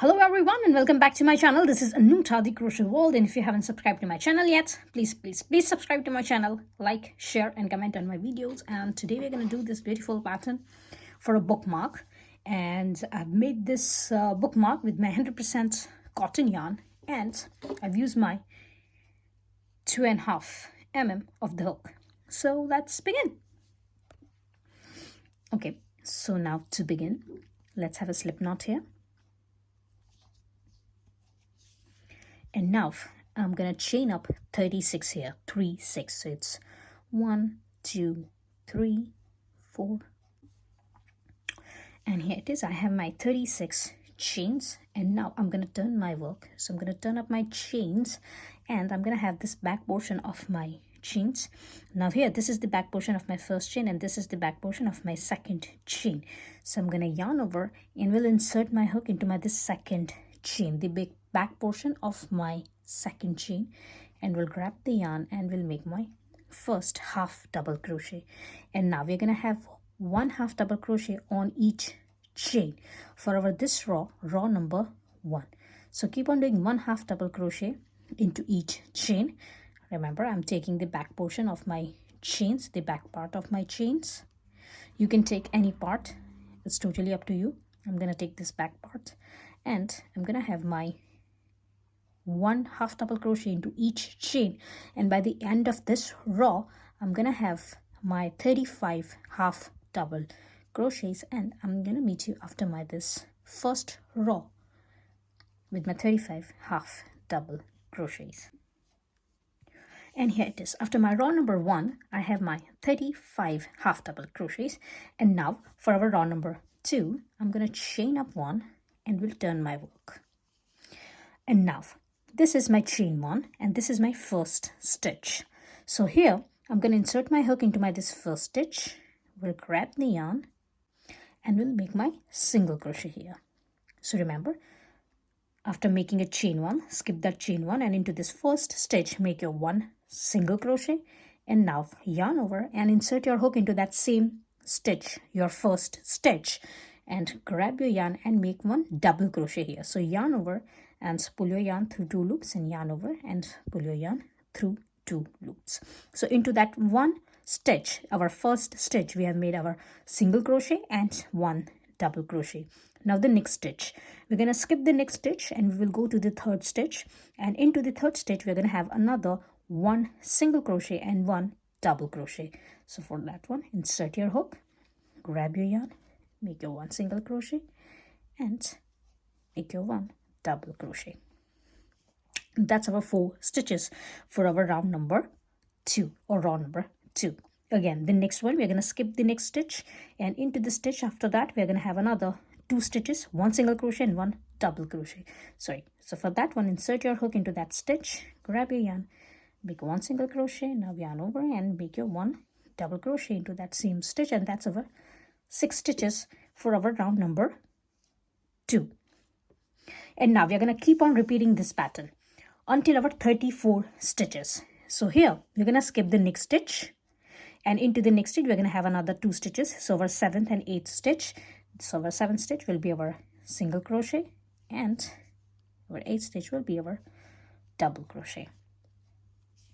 Hello everyone and welcome back to my channel. This is Anuta, the Crochet World, and if you haven't subscribed to my channel yet, please subscribe to my channel, like, share and comment on my videos. And today we're going to do this beautiful pattern for a bookmark, and I've made this bookmark with my 100% cotton yarn, and I've used my 2.5 mm of the hook. So let's begin. Okay, so now to begin, let's have a slip knot here. And now I'm gonna chain up 36 here, 3 6. So it's 1 2 3 4, and here it is. I have my 36 chains, and now I'm gonna turn my work. So I'm gonna turn up my chains, and I'm gonna have this back portion of my chains. Now here, this is the back portion of my first chain, and this is the back portion of my second chain. So I'm gonna yarn over and will insert my hook into this second chain, the big back portion of my second chain, and we'll grab the yarn and we'll make my first half double crochet. And now we're gonna have 1 half double crochet on each chain for our this row number 1. So keep on doing 1 half double crochet into each chain. Remember, I'm taking the back portion of my chains, the back part of my chains. You can take any part, it's totally up to you. I'm gonna take this back part, and I'm gonna have my 1 half double crochet into each chain, and by the end of this row I'm gonna have my 35 half double crochets, and I'm gonna meet you after this first row with my 35 half double crochets. And here it is. After my row number 1, I have my 35 half double crochets, and now for our row number 2, I'm gonna chain up 1 and we'll turn my work. And now this is my chain 1, and this is my first stitch. So here I'm going to insert my hook into this first stitch. We'll grab the yarn and we'll make my single crochet here. So remember, after making a chain 1, skip that chain 1 and into this first stitch make your 1 single crochet, and now yarn over and insert your hook into that same stitch, your first stitch, and grab your yarn and make 1 double crochet here. So yarn over and pull your yarn through 2 loops, and yarn over and pull your yarn through 2 loops. So into that 1 stitch, our first stitch, we have made our single crochet and 1 double crochet. Now the next stitch, we're going to skip the next stitch and we will go to the third stitch, and into the third stitch we're going to have another 1 single crochet and 1 double crochet. So for that one, insert your hook, grab your yarn, make your 1 single crochet and make your 1 double crochet. That's our 4 stitches for our round number 2 or row number 2. Again, the next one, we're going to skip the next stitch, and into the stitch after that we're going to have another 2 stitches, 1 single crochet and 1 double crochet. So for that one, insert your hook into that stitch, grab your yarn, make 1 single crochet, now yarn over and make your 1 double crochet into that same stitch, and that's our 6 stitches for our round number 2. And now we are going to keep on repeating this pattern until our 34 stitches. So here we're going to skip the next stitch, and into the next stitch we're going to have another 2 stitches. So our 7th and 8th stitch, so our 7th stitch will be our single crochet, and our 8th stitch will be our double crochet.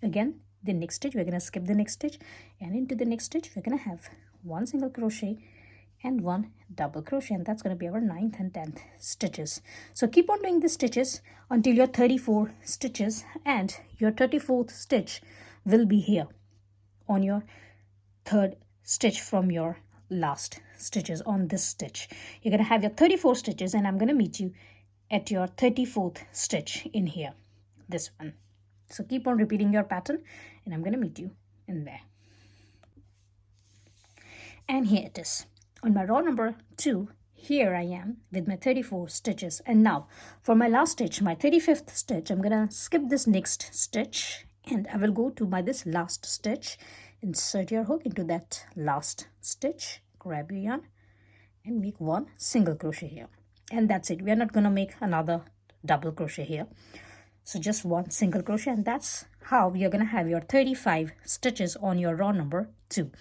Again, the next stitch we're going to skip the next stitch, and into the next stitch we're going to have 1 single crochet and 1 double crochet, and that's going to be our 9th and 10th stitches. So keep on doing the stitches until your 34 stitches, and your 34th stitch will be here on your third stitch from your last stitches on this stitch. You're going to have your 34 stitches, and I'm going to meet you at your 34th stitch in here, this one. So keep on repeating your pattern, and I'm going to meet you in there. And here it is. On my row number 2, here I am with my 34 stitches, and now for my last stitch, my 35th stitch, I'm gonna skip this next stitch and I will go to this last stitch. Insert your hook into that last stitch, grab your yarn and make 1 single crochet here, and that's it. We are not gonna make another double crochet here, so just 1 single crochet, and that's how you're gonna have your 35 stitches on your row number 2.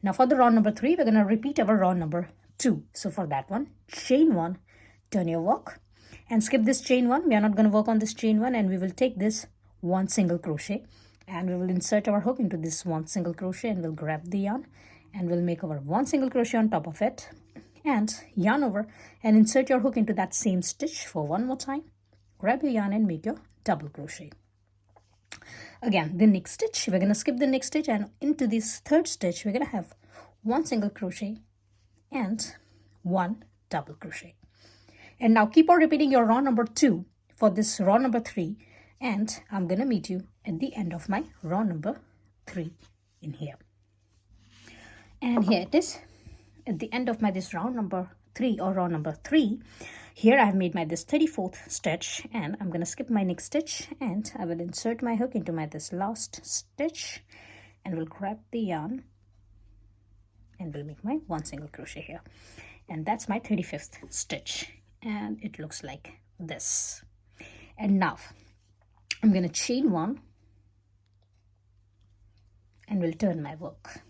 Now for the row number 3, we're going to repeat our row number 2. So for that one, chain 1, turn your work, and skip this chain one. We are not going to work on this chain one, and we will take this one single crochet and we will insert our hook into this one single crochet, and we'll grab the yarn and we'll make our one single crochet on top of it and yarn over and insert your hook into that same stitch for one more time. Grab your yarn and make your double crochet. Again, the next stitch, we're going to skip the next stitch, and into this third stitch we're going to have one single crochet and one double crochet. And now keep on repeating your row number 2 for this row number 3, and I'm going to meet you at the end of my row number 3 in here. And here it is at the end of my this row number 3 or row number 3. Here I've made my this 34th stitch, and I'm going to skip my next stitch and I will insert my hook into my this last stitch, and we'll grab the yarn and we'll make my one single crochet here. And that's my 35th stitch, and it looks like this. And now I'm going to chain one and we'll turn my work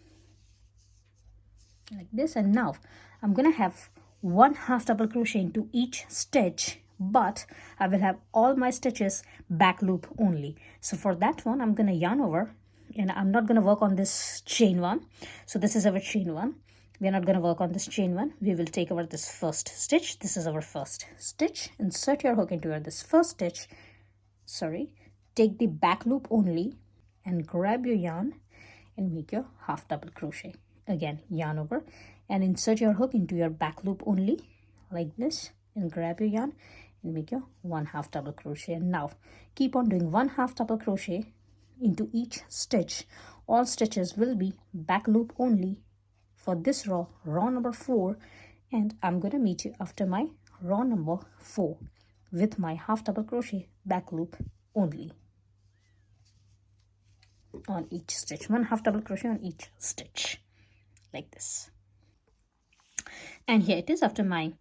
like this. And now I'm going to have one half double crochet into each stitch, but I will have all my stitches back loop only. So for that one I'm going to yarn over, and I'm not going to work on this chain one. So this is our chain one. We're not going to work on this chain one. We will take over this first stitch. This is our first stitch. Insert your hook into this first stitch. Take the back loop only and grab your yarn and make your half double crochet. Again, yarn over and insert your hook into your back loop only like this, and grab your yarn and make your one half double crochet. And now keep on doing one half double crochet into each stitch. All stitches will be back loop only for this row number 4, and I'm going to meet you after my row number 4 with my half double crochet back loop only on each stitch. One half double crochet on each stitch like this. And here it is after my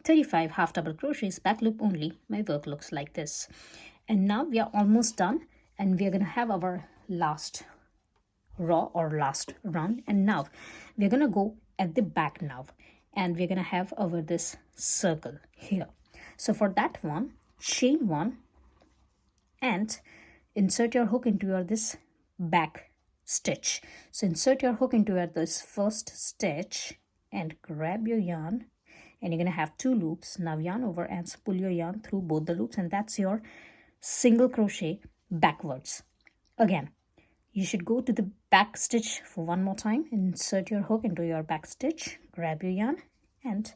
35 half double crochets back loop only. My work looks like this. And now we are almost done, and we are going to have our last row or last round. And now we're going to go at the back now, and we're going to have over this circle here. So for that one, chain one and insert your hook into your this back stitch. So insert your hook into your this first stitch and grab your yarn, and you're going to have 2 loops. Now yarn over and pull your yarn through both the loops, and that's your single crochet backwards. Again, you should go to the back stitch for one more time, insert your hook into your back stitch, grab your yarn and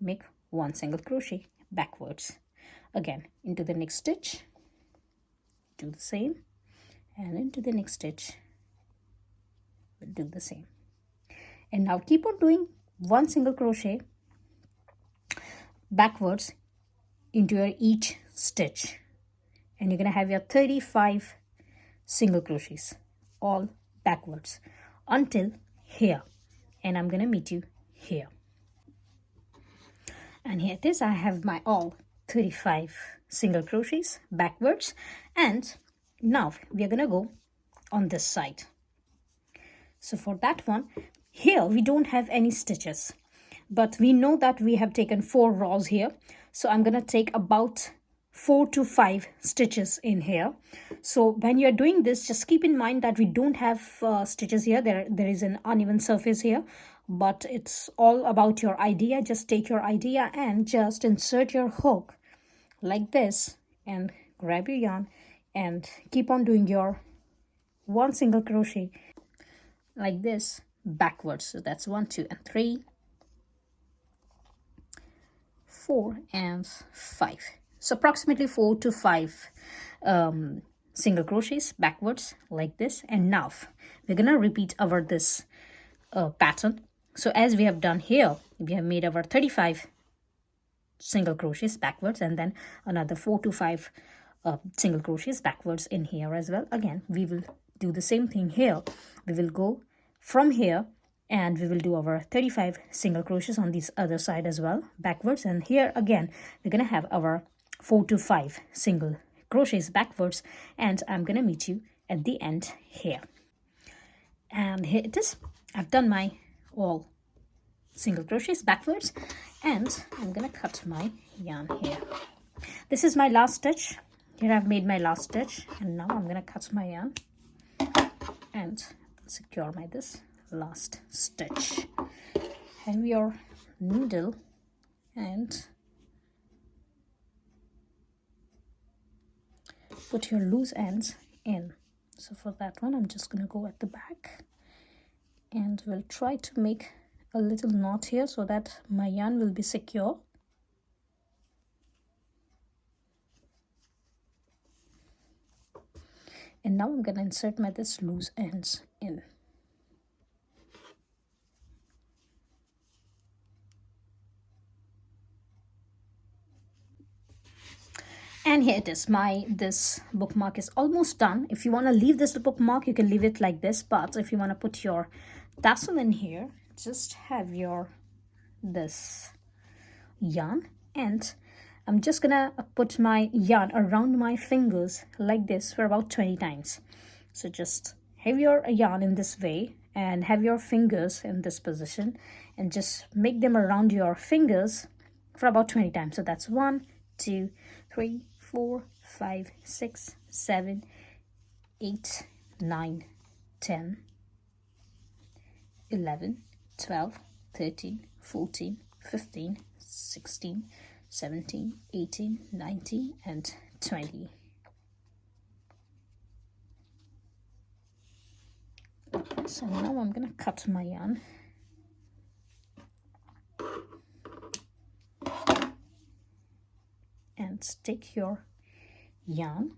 make one single crochet backwards. Again, into the next stitch, do the same, and into the next stitch, we'll do the same. And now keep on doing one single crochet backwards into your each stitch, and you're going to have your 35 single crochets all backwards until here, and I'm going to meet you here. And here it is. I have my all 35 single crochets backwards, and now we are going to go on this side. So for that one, here we don't have any stitches, but we know that we have taken 4 rows here, so I'm going to take about 4 to 5 stitches in here. So when you're doing this, just keep in mind that we don't have stitches here. There is an uneven surface here, but it's all about your idea. Just take your idea and just insert your hook like this and grab your yarn and keep on doing your one single crochet like this backwards. So that's 1, 2, and 3, 4 and 5. So approximately 4 to 5 single crochets backwards like this. And now we're gonna repeat our this pattern. So as we have done here, we have made our 35 single crochets backwards, and then another 4 to 5 single crochets backwards in here as well. Again, we will do the same thing here. We will go from here and we will do our 35 single crochets on this other side as well backwards, and here again we're gonna have our 4 to 5 single crochets backwards, and I'm gonna meet you at the end here. And here it is. I've done my all single crochets backwards, and I'm gonna cut my yarn here. This is my last stitch. Here I've made my last stitch, and now I'm gonna cut my yarn and secure my this last stitch. Have your needle and put your loose ends in. So for that one, I'm just gonna go at the back and we'll try to make a little knot here so that my yarn will be secure. And now I'm gonna insert my this loose ends in. And here it is. This bookmark is almost done. If you want to leave this bookmark, you can leave it like this, but if you want to put your tassel in here, just have your this yarn, and I'm just gonna put my yarn around my fingers like this for about 20 times. So just have your yarn in this way and have your fingers in this position and just make them around your fingers for about 20 times. So that's 1, 2, 3, 4, 5, 6, 7, 8, 9, 10, 11, 12, 13, 14, 15, 16, 17, 18, 19, and 20. So now I'm gonna cut my yarn. And take your yarn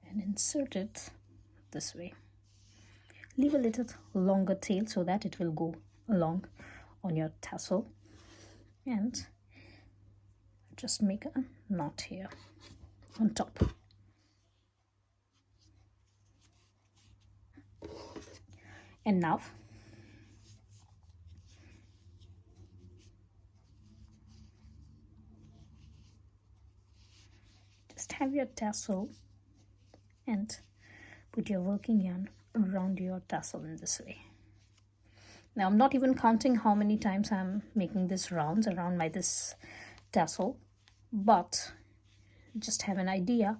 and insert it this way. Leave a little longer tail so that it will go along on your tassel, and just make a knot here on top. And now just have your tassel and put your working yarn around your tassel in this way. Now I'm not even counting how many times I'm making this rounds around my this tassel, but just have an idea,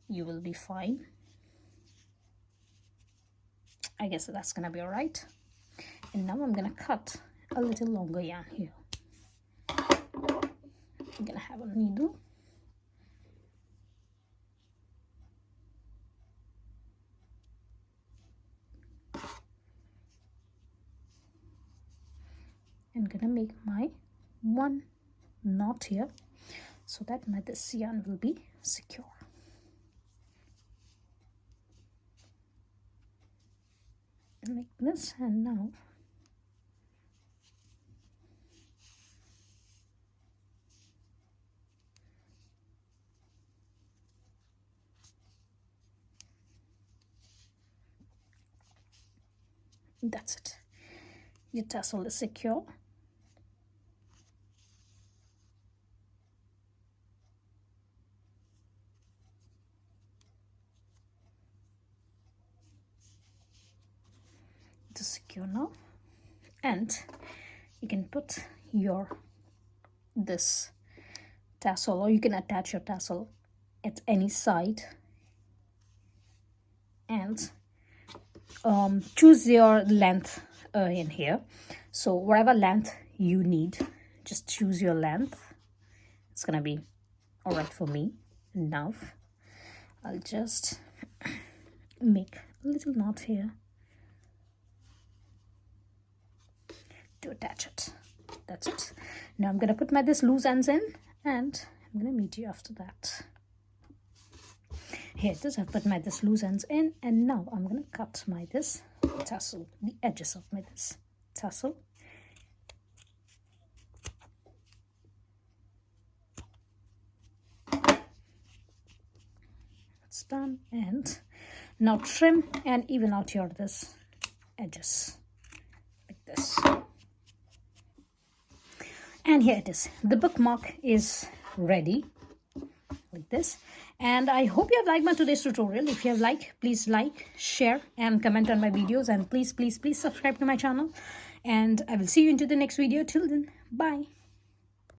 you will be fine. I guess that's gonna be all right. And now I'm gonna cut a little longer yarn here. I'm gonna have a needle. I'm gonna make my one knot here so that my this yarn will be secure. And like this, and now that's it. Your tassel is secure. It is secure now, and you can put your this tassel, or you can attach your tassel at any side, and choose your length in here. So whatever length you need, just choose your length. It's gonna be all right for me. Now I'll just make a little knot here to attach it. That's it. Now I'm gonna put my this loose ends in, and I'm gonna meet you after that. Here it is. I've put my this loose ends in, and now I'm gonna cut my this tassel, the edges of my this tassel. That's done. And now trim and even out your this edges like this. And here it is. The bookmark is ready like this, and I hope you have liked my today's tutorial. If you have liked, please like, share and comment on my videos, and please subscribe to my channel. and I will see you into the next video. Till then, bye.